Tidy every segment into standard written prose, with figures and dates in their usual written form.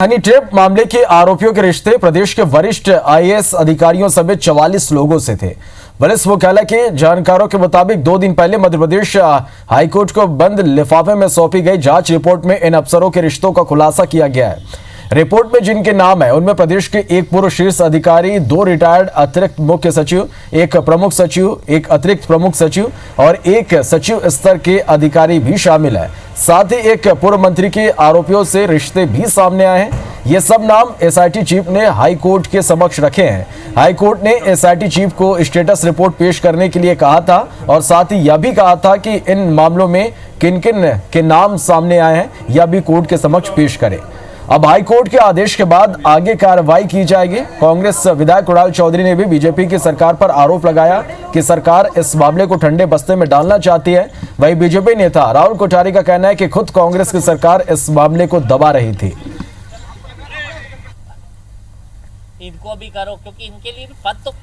Honey trap मामले के आरोपियों के रिश्ते प्रदेश के वरिष्ठ आईएएस अधिकारियों समेत 44 लोगों से थे। पुलिस मुख्यालय के जानकारों के मुताबिक 2 दिन पहले मध्य प्रदेश हाईकोर्ट को बंद लिफाफे में सौंपी गई जांच रिपोर्ट में इन अफसरों के रिश्तों का खुलासा किया गया है। रिपोर्ट में जिनके नाम है उनमें प्रदेश के एक पूर्व शीर्ष अधिकारी, 2 रिटायर्ड अतिरिक्त मुख्य सचिव, एक प्रमुख सचिव, एक अतिरिक्त प्रमुख सचिव और एक सचिव स्तर के अधिकारी भी शामिल है। साथ ही एक पूर्व मंत्री के आरोपियों से रिश्ते भी सामने आए हैं। ये सब नाम एसआईटी चीफ ने हाई कोर्ट के समक्ष रखे हैं। हाई कोर्ट ने एसआईटी चीफ को स्टेटस रिपोर्ट पेश करने के लिए कहा था और साथ ही यह भी कहा था कि इन मामलों में किन किन के नाम सामने आए हैं यह भी कोर्ट के समक्ष पेश करें। अब हाई कोर्ट के आदेश के बाद आगे कार्रवाई की जाएगी। कांग्रेस विधायक कुणाल चौधरी ने भी बीजेपी की सरकार पर आरोप लगाया कि सरकार इस मामले को ठंडे बस्ते में डालना चाहती है। वहीं बीजेपी नेता राहुल कोठारी का कहना है कि खुद कांग्रेस की सरकार इस मामले को दबा रही थी। इनको भी करो क्योंकि इनके लिए पद तो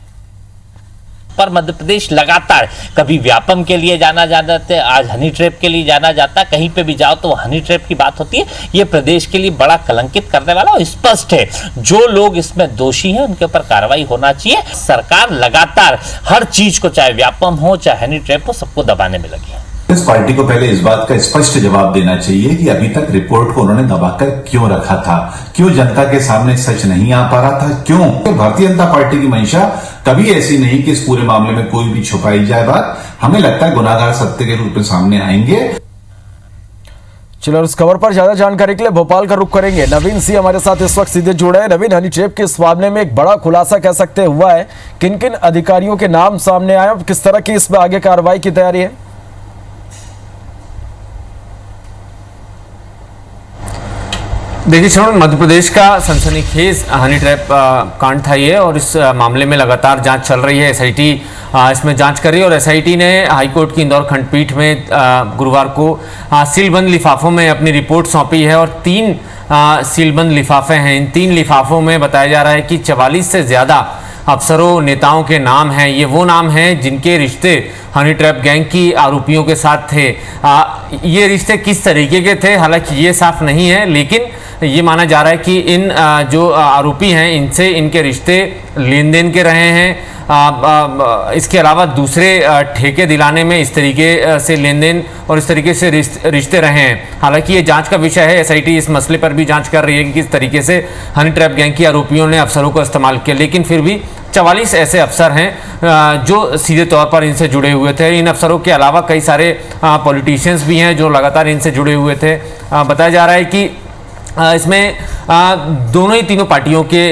पर मध्य प्रदेश लगातार कभी व्यापम के लिए जाना जाता है, आज हनी ट्रैप के लिए जाना जाता है। कहीं पे भी जाओ तो हनी ट्रैप की बात होती है। ये प्रदेश के लिए बड़ा कलंकित करने वाला और स्पष्ट है। जो लोग इसमें दोषी हैं उनके ऊपर कार्रवाई होना चाहिए। सरकार लगातार हर चीज को, चाहे व्यापम हो चाहे हनी ट्रैप हो, सबको दबाने में लगी है। इस पार्टी को पहले इस बात का स्पष्ट जवाब देना चाहिए कि अभी तक रिपोर्ट को उन्होंने दबाकर क्यों रखा था, क्यों जनता के सामने सच नहीं आ पा रहा था, क्यों? भारतीय जनता पार्टी की मंशा कभी ऐसी नहीं कि इस पूरे मामले में कोई भी छुपाई जाए बात। हमें लगता है गुनाहगार सत्य के रूप में सामने आएंगे। चलो इस खबर पर ज्यादा जानकारी के लिए भोपाल का रुख करेंगे। नवीन सिंह हमारे साथ इस वक्त सीधे जुड़े हैं। नवीन, हनी ट्रैप के इस मामले में एक बड़ा खुलासा कह सकते हुआ है, किन किन अधिकारियों के नाम सामने आए, किस तरह की इसमें आगे कार्रवाई की तैयारी है? देखिए श्रवण, मध्य प्रदेश का सनसनीखेज हनी ट्रैप कांड था ये, और इस मामले में लगातार जांच चल रही है। एसआईटी इसमें जांच कर रही है और एसआईटी ने हाईकोर्ट की इंदौर खंडपीठ में गुरुवार को सीलबंद लिफाफों में अपनी रिपोर्ट सौंपी है और 3 सीलबंद लिफाफे हैं। इन 3 लिफाफों में बताया जा रहा है कि 44 से ज़्यादा अफसरों, नेताओं के नाम हैं। ये वो नाम हैं जिनके रिश्ते हनी ट्रैप गैंग की आरोपियों के साथ थे। ये रिश्ते किस तरीके के थे हालांकि ये साफ नहीं है, लेकिन ये माना जा रहा है कि इन जो आरोपी हैं इनसे इनके रिश्ते लेन देन के रहे हैं। इसके अलावा दूसरे ठेके दिलाने में इस तरीके से लेन देन और इस तरीके से रिश्ते रहे हैं। हालांकि ये जांच का विषय है। एसआईटी इस मसले पर भी जांच कर रही है कि किस तरीके से हनी ट्रैप गैंग की आरोपियों ने अफसरों को इस्तेमाल किया, लेकिन फिर भी 44 ऐसे अफसर हैं जो सीधे तौर पर इनसे जुड़े हुए थे। इन अफसरों के अलावा कई सारे पॉलिटिशियंस भी हैं जो लगातार इनसे जुड़े हुए थे। बताया जा रहा है कि इसमें दोनों ही तीनों पार्टियों के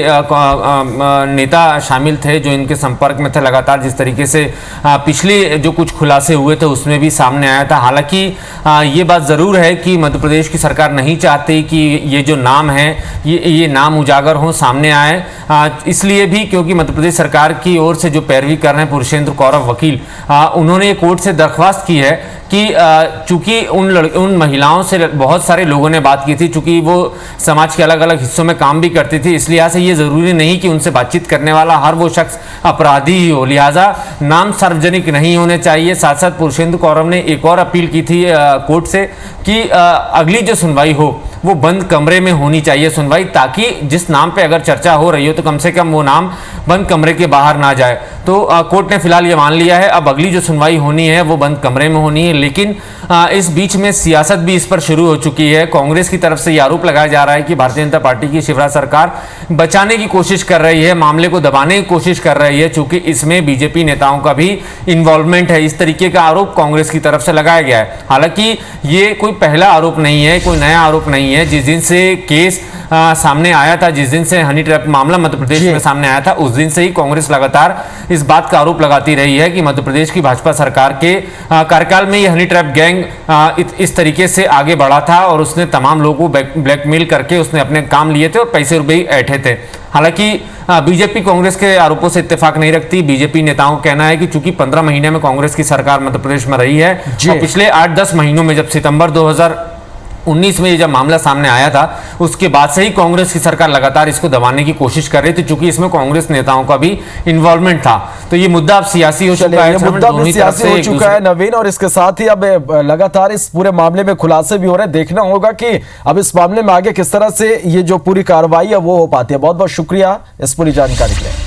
नेता शामिल थे जो इनके संपर्क में थे लगातार। जिस तरीके से पिछले जो कुछ खुलासे हुए थे उसमें भी सामने आया था। हालांकि ये बात ज़रूर है कि मध्य प्रदेश की सरकार नहीं चाहती कि ये जो नाम है ये नाम उजागर हों, सामने आए। इसलिए भी क्योंकि मध्य प्रदेश सरकार की ओर से जो पैरवी कर रहे हैं पुरुषेंद्र कौरव वकील, उन्होंने कोर्ट से दरख्वास्त की है कि चूंकि उन महिलाओं से बहुत सारे लोगों ने बात की थी, चूंकि वो समाज के अलग अलग हिस्सों में काम भी करती थी, इस लिहाज से ये ज़रूरी नहीं कि उनसे बातचीत करने वाला हर वो शख्स अपराधी ही हो, लिहाजा नाम सार्वजनिक नहीं होने चाहिए। साथ साथ पुरुषेंद्र कौरव ने एक और अपील की थी कोर्ट से कि अगली जो सुनवाई हो वो बंद कमरे में होनी चाहिए सुनवाई, ताकि जिस नाम पे अगर चर्चा हो रही हो तो कम से कम वो नाम बंद कमरे के बाहर ना जाए। तो कोर्ट ने फिलहाल ये मान लिया है अब अगली जो सुनवाई होनी है वो बंद कमरे में होनी है। लेकिन इस बीच में सियासत भी इस पर शुरू हो चुकी है। कांग्रेस की तरफ से ये आरोप लगाया जा रहा है कि भारतीय जनता पार्टी की शिवराज सरकार बचाने की कोशिश कर रही है, मामले को दबाने की कोशिश कर रही है, चूंकि इसमें बीजेपी नेताओं का भी इन्वॉल्वमेंट है। इस तरीके का आरोप कांग्रेस की तरफ से लगाया गया है। हालांकि ये कोई पहला आरोप नहीं है, कोई नया आरोप नहीं है। जिस दिन से केस सामने आया था, जिस दिन से हनी ट्रैप मामला मध्य प्रदेश में सामने आया था, उस दिन से ही कांग्रेस लगातार इस बात का आरोप लगाती रही है कि मध्य प्रदेश की भाजपा सरकार के कार्यकाल में ये हनी ट्रैप गैंग इस तरीके से आगे बढ़ा था और उसने तमाम लोगों को ब्लैकमेल करके उसने अपने काम लिए थे और पैसे रुपए ऐंठे थे। हालांकि बीजेपी कांग्रेस के आरोपों से इत्तेफाक नहीं रखती। बीजेपी नेताओं का कहना है कि चूंकि 15 महीने में कांग्रेस की सरकार मध्य प्रदेश में रही है और पिछले 8-10 महीनों में जब सितंबर 2019 में ये जब मामला सामने आया था उसके बाद से ही कांग्रेस की सरकार लगातार इसको दबाने की कोशिश कर रही थी, चूंकि इसमें कांग्रेस नेताओं का भी इन्वॉल्वमेंट था। तो ये मुद्दा अब सियासी हो चुका है, ये मुद्दा भी सियासी हो चुका है नवीन, और इसके साथ ही अब लगातार इस पूरे मामले में खुलासे भी हो रहे हैं। देखना होगा कि अब इस मामले में आगे किस तरह से ये जो पूरी कार्रवाई है वो हो पाती है। बहुत बहुत शुक्रिया इस पूरी जानकारी के लिए।